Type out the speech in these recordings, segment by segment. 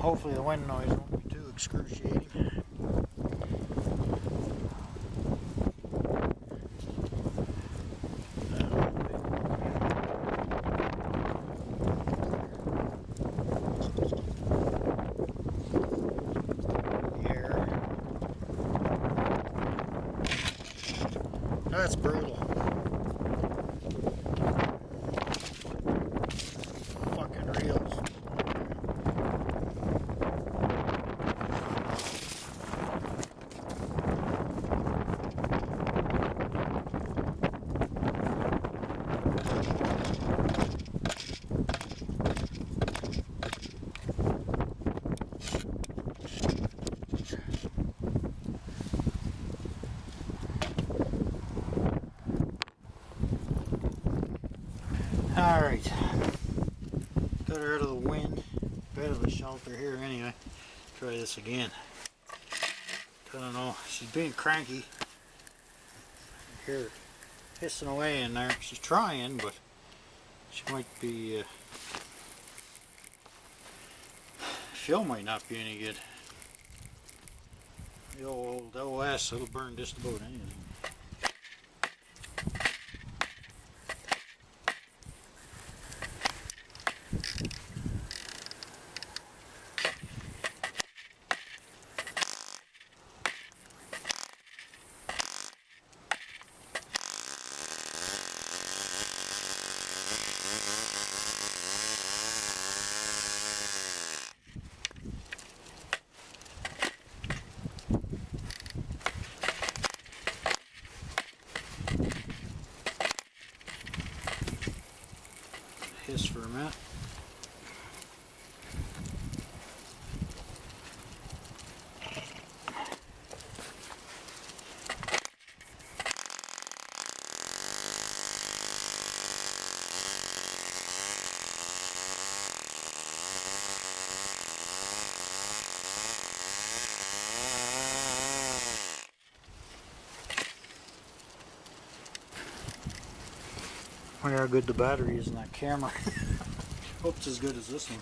Hopefully the wind noise won't be too excruciating. That's brutal. Fucking reels. Alright, got her out of the wind, bit of a shelter here anyway. Try this again. I don't know, she's being cranky. I hear her hissing away in there. She's trying, but she might be, fuel might not be any good. The old OS, it'll burn just about anything. Hiss for a minute. I wonder how good the battery is in that camera. Hope it's as good as this one.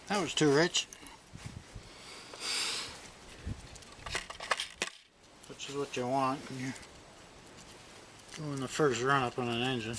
That was too rich. Which is what you want when you're doing the first run up on an engine.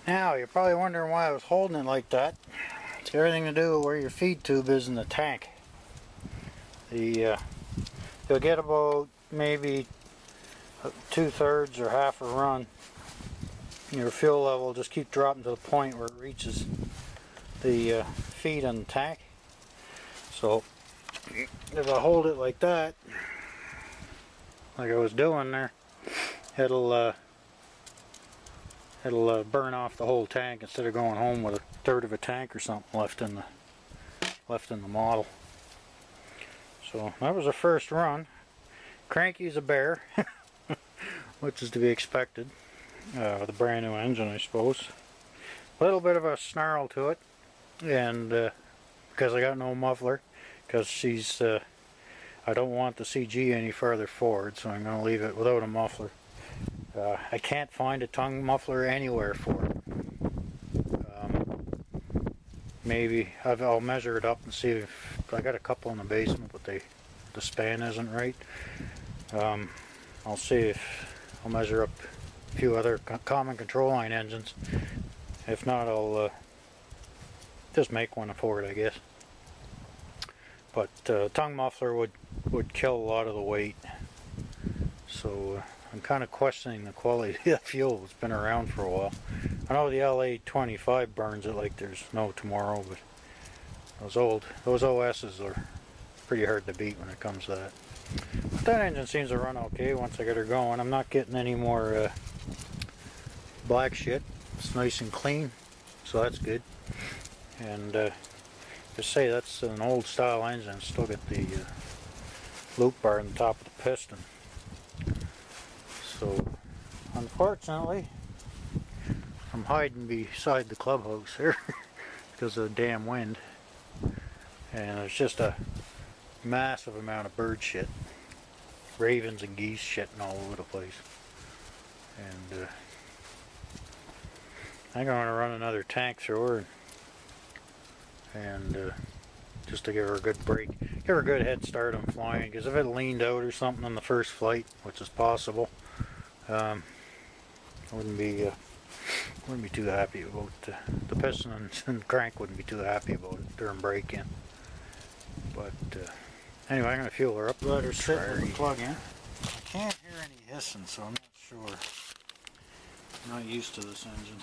Now, you're probably wondering why I was holding it like that. It's got everything to do with where your feed tube is in the tank. You'll get about maybe 2/3 or half a run. Your fuel level will just keep dropping to the point where it reaches the feed in the tank. So if I hold it like that, like I was doing there, it'll burn off the whole tank instead of going home with 1/3 of a tank or something left in the model. So that was the first run. Cranky as a bear, which is to be expected with a brand new engine, I suppose. A little bit of a snarl to it, and because I got no muffler, because she's I don't want the CG any further forward, so I'm going to leave it without a muffler. I can't find a tongue muffler anywhere for it. Maybe I'll measure it up and see if I got a couple in the basement, but the span isn't right. I'll see if I'll measure up a few other common control line engines. If not, I'll just make one for it, I guess. But tongue muffler would kill a lot of the weight. So I'm kind of questioning the quality of the fuel. It's been around for a while. I know the LA25 burns it like there's no tomorrow, but those OSs are pretty hard to beat when it comes to that. But that engine seems to run okay once I get her going. I'm not getting any more black shit. It's nice and clean, so that's good. And just say that's an old style engine. It's still got the loop bar on the top of the piston. So unfortunately, I'm hiding beside the clubhouse here because of the damn wind, and there's just a massive amount of bird shit, ravens and geese shitting all over the place. And I'm going to run another tank through her, and just to give her a good break, give her a good head start on flying, because if it leaned out or something on the first flight, which is possible, I wouldn't be too happy about the piston and crank wouldn't be too happy about it during break-in. But anyway, I'm going to fuel her up. Let her sit with the plug in. I can't hear any hissing, so I'm not sure. I'm not used to this engine.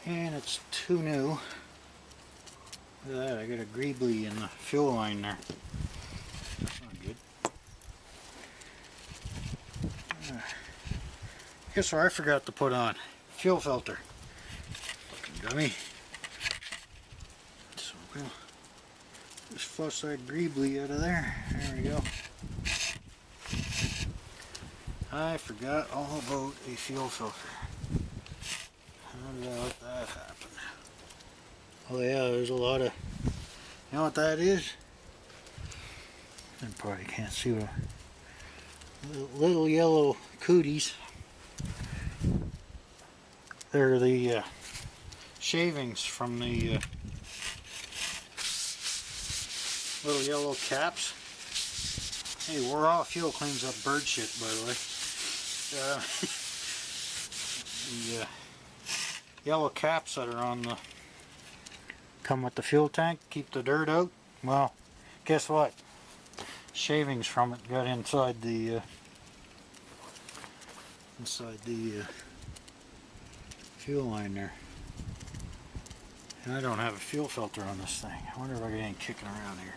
And it's too new. Look at that, I got a greebly in the fuel line there. That's not good. Guess what I forgot to put on? Fuel filter. Fucking dummy. So we'll just flush that greebly out of there. There we go. I forgot all about a fuel filter. How did I let that happen? Oh yeah, there's a lot of... You know what that is? I probably can't see what... Little yellow cooties. They're the shavings from the little yellow caps. Hey, raw fuel cleans up bird shit, by the way. The yellow caps that are on the come with the fuel tank keep the dirt out. Well, guess what? Shavings from it got inside the fuel line there. And I don't have a fuel filter on this thing. I wonder if I get any kicking around here.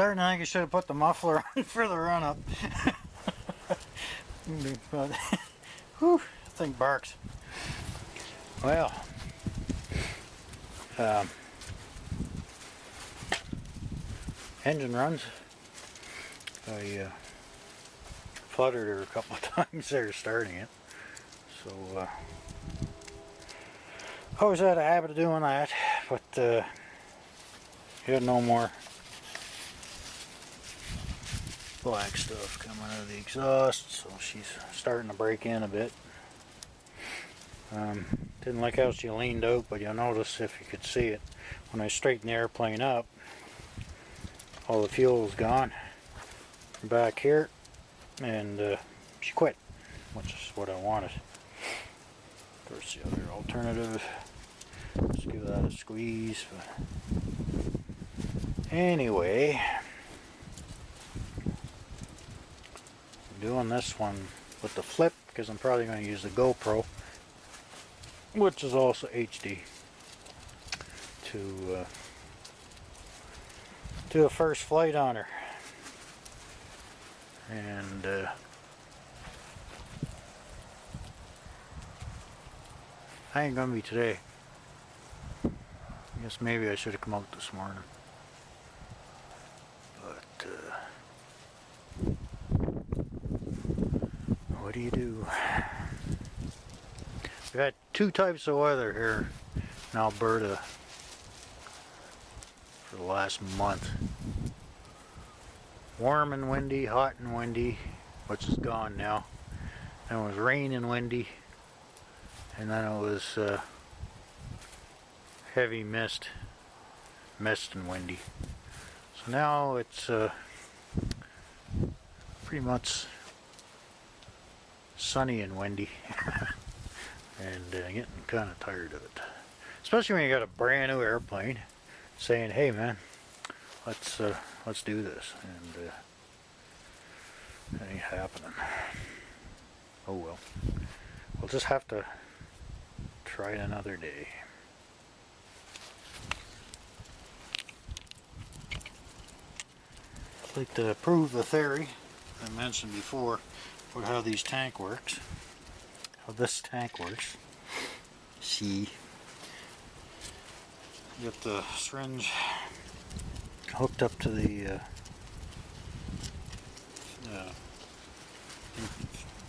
starting to think I should have put the muffler on for the run up. But whew, that thing barks. Well, engine runs. I fluttered her a couple of times there starting it. So always had a habit of doing that, but had no more black stuff coming out of the exhaust, so she's starting to break in a bit. Didn't like how she leaned out, but you'll notice if you could see it, when I straighten the airplane up, all the fuel is gone back here, and she quit, which is what I wanted. Of course, the other alternative, let's give that a squeeze. But anyway, I'm doing this one with the flip because I'm probably going to use the GoPro, which is also HD, to do a first flight on her. And I ain't gonna be today. I guess maybe I should have come out this morning. But what do you do? We've had two types of weather here in Alberta for the last month. Warm and windy, hot and windy, which is gone now. Then it was rain and windy, and then it was heavy mist and windy. So now it's pretty much sunny and windy, and getting kind of tired of it. Especially when you got a brand new airplane saying, "Hey man, let's do this," and that ain't happening. Oh well. We'll just have to try it another day. I'd like to prove the theory I mentioned before about how these tank works. How this tank works. See, get the syringe hooked up to the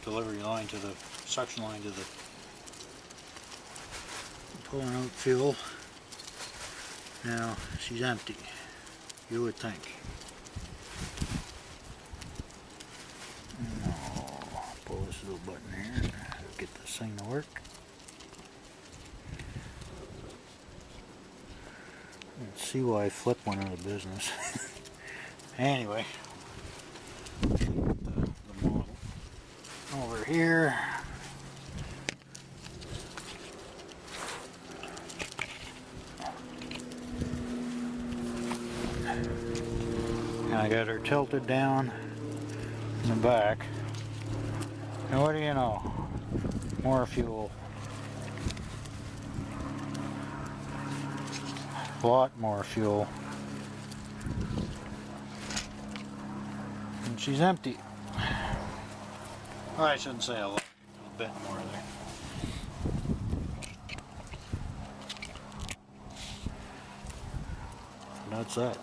delivery line, to the suction line, to the pulling out fuel. Now she's empty, you would think. Oh, pull this little button here, get this thing to work. Let's see why Flip went out of business. Anyway, the model over here. And I got her tilted down in the back. And what do you know? More fuel. A lot more fuel. And she's empty. Well, I shouldn't say a lot, a bit more there. And that's that.